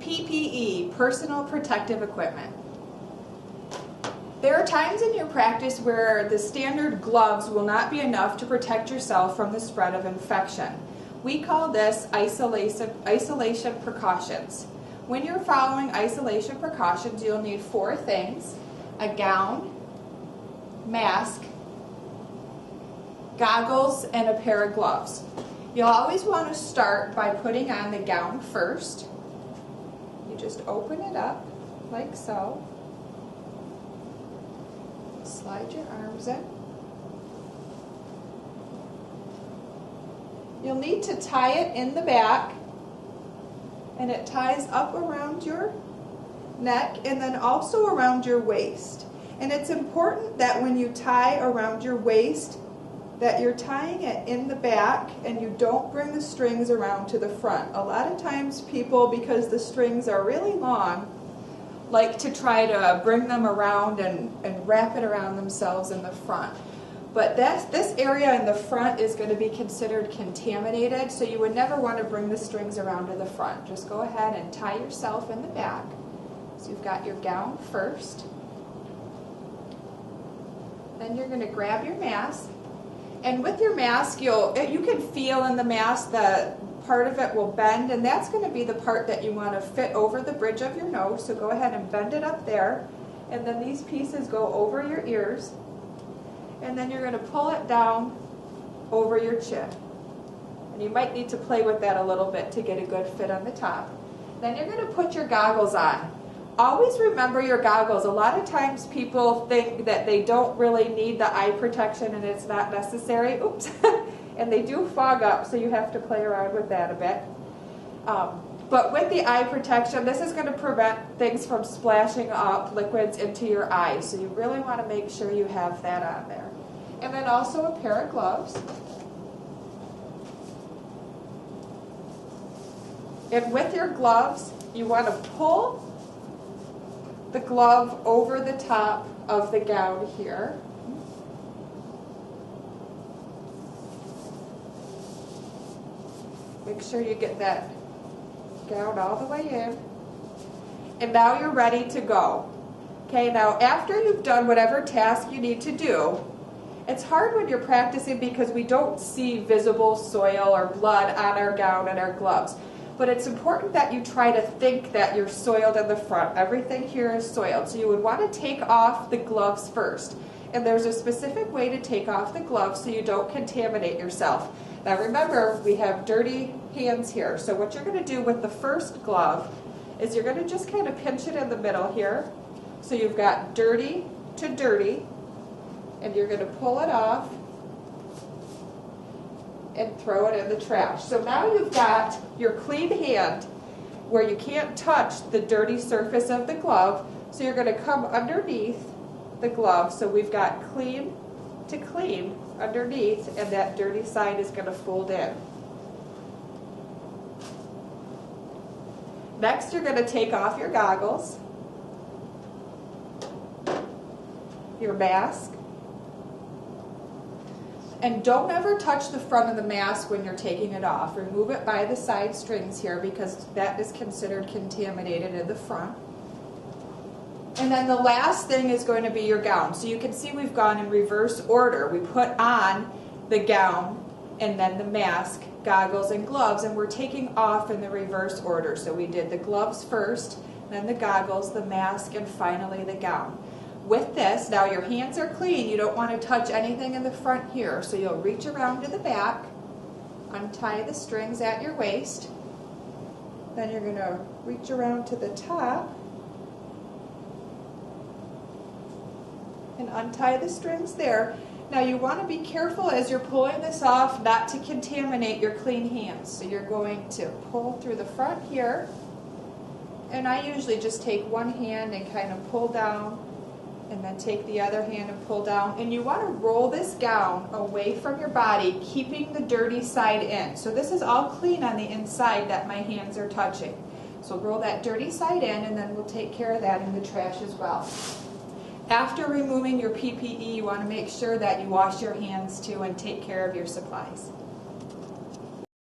PPE, personal protective equipment. There are times in your practice where the standard gloves will not be enough to protect yourself from the spread of infection. We call this isolation precautions. When you're following isolation precautions, you'll need 4 things: a gown, mask, goggles, and a pair of gloves. You'll always want to start by putting on the gown first. You just open it up like so. Slide your arms in. You'll need to tie it in the back, and it ties up around your neck and then also around your waist. And it's important that when you tie around your waist that you're tying it in the back and you don't bring the strings around to the front. A lot of times people, because the strings are really long, like to try to bring them around and wrap it around themselves in the front. But this area in the front is going to be considered contaminated, so you would never want to bring the strings around to the front. Just go ahead and tie yourself in the back. So you've got your gown first. Then you're going to grab your mask. And with your mask, you can feel in the mask that part of it will bend, and that's going to be the part that you want to fit over the bridge of your nose. So go ahead and bend it up there, and then these pieces go over your ears, and then you're going to pull it down over your chin. And you might need to play with that a little bit to get a good fit on the top. Then you're going to put your goggles on. Always remember your goggles. A lot of times people think that they don't really need the eye protection and it's not necessary. Oops. And they do fog up, so you have to play around with that a bit. But with the eye protection, this is going to prevent things from splashing up liquids into your eyes. So you really want to make sure you have that on there. And then also a pair of gloves. And with your gloves, you want to pull the glove over the top of the gown here. Make sure you get that gown all the way in. And now you're ready to go. Okay, now after you've done whatever task you need to do, it's hard when you're practicing because we don't see visible soil or blood on our gown and our gloves. But it's important that you try to think that you're soiled in the front. Everything here is soiled. So you would want to take off the gloves first. And there's a specific way to take off the gloves so you don't contaminate yourself. Now remember, we have dirty hands here. So what you're going to do with the first glove is you're going to just kind of pinch it in the middle here. So you've got dirty to dirty. And you're going to pull it off and throw it in the trash. So now you've got your clean hand where you can't touch the dirty surface of the glove. So you're going to come underneath the glove. So we've got clean to clean underneath, and that dirty side is going to fold in. Next, you're going to take off your goggles, your mask, and don't ever touch the front of the mask when you're taking it off. Remove it by the side strings here because that is considered contaminated in the front. And then the last thing is going to be your gown. So you can see we've gone in reverse order. We put on the gown and then the mask, goggles, and gloves, and we're taking off in the reverse order. So we did the gloves first, then the goggles, the mask, and finally the gown. With this, now your hands are clean. You don't want to touch anything in the front here. So you'll reach around to the back, untie the strings at your waist. Then you're going to reach around to the top and untie the strings there. Now you want to be careful as you're pulling this off not to contaminate your clean hands. So you're going to pull through the front here. And I usually just take one hand and kind of pull down, and then take the other hand and pull down. And you want to roll this gown away from your body, keeping the dirty side in. So this is all clean on the inside that my hands are touching. So roll that dirty side in, and then we'll take care of that in the trash as well. After removing your PPE, you want to make sure that you wash your hands too and take care of your supplies.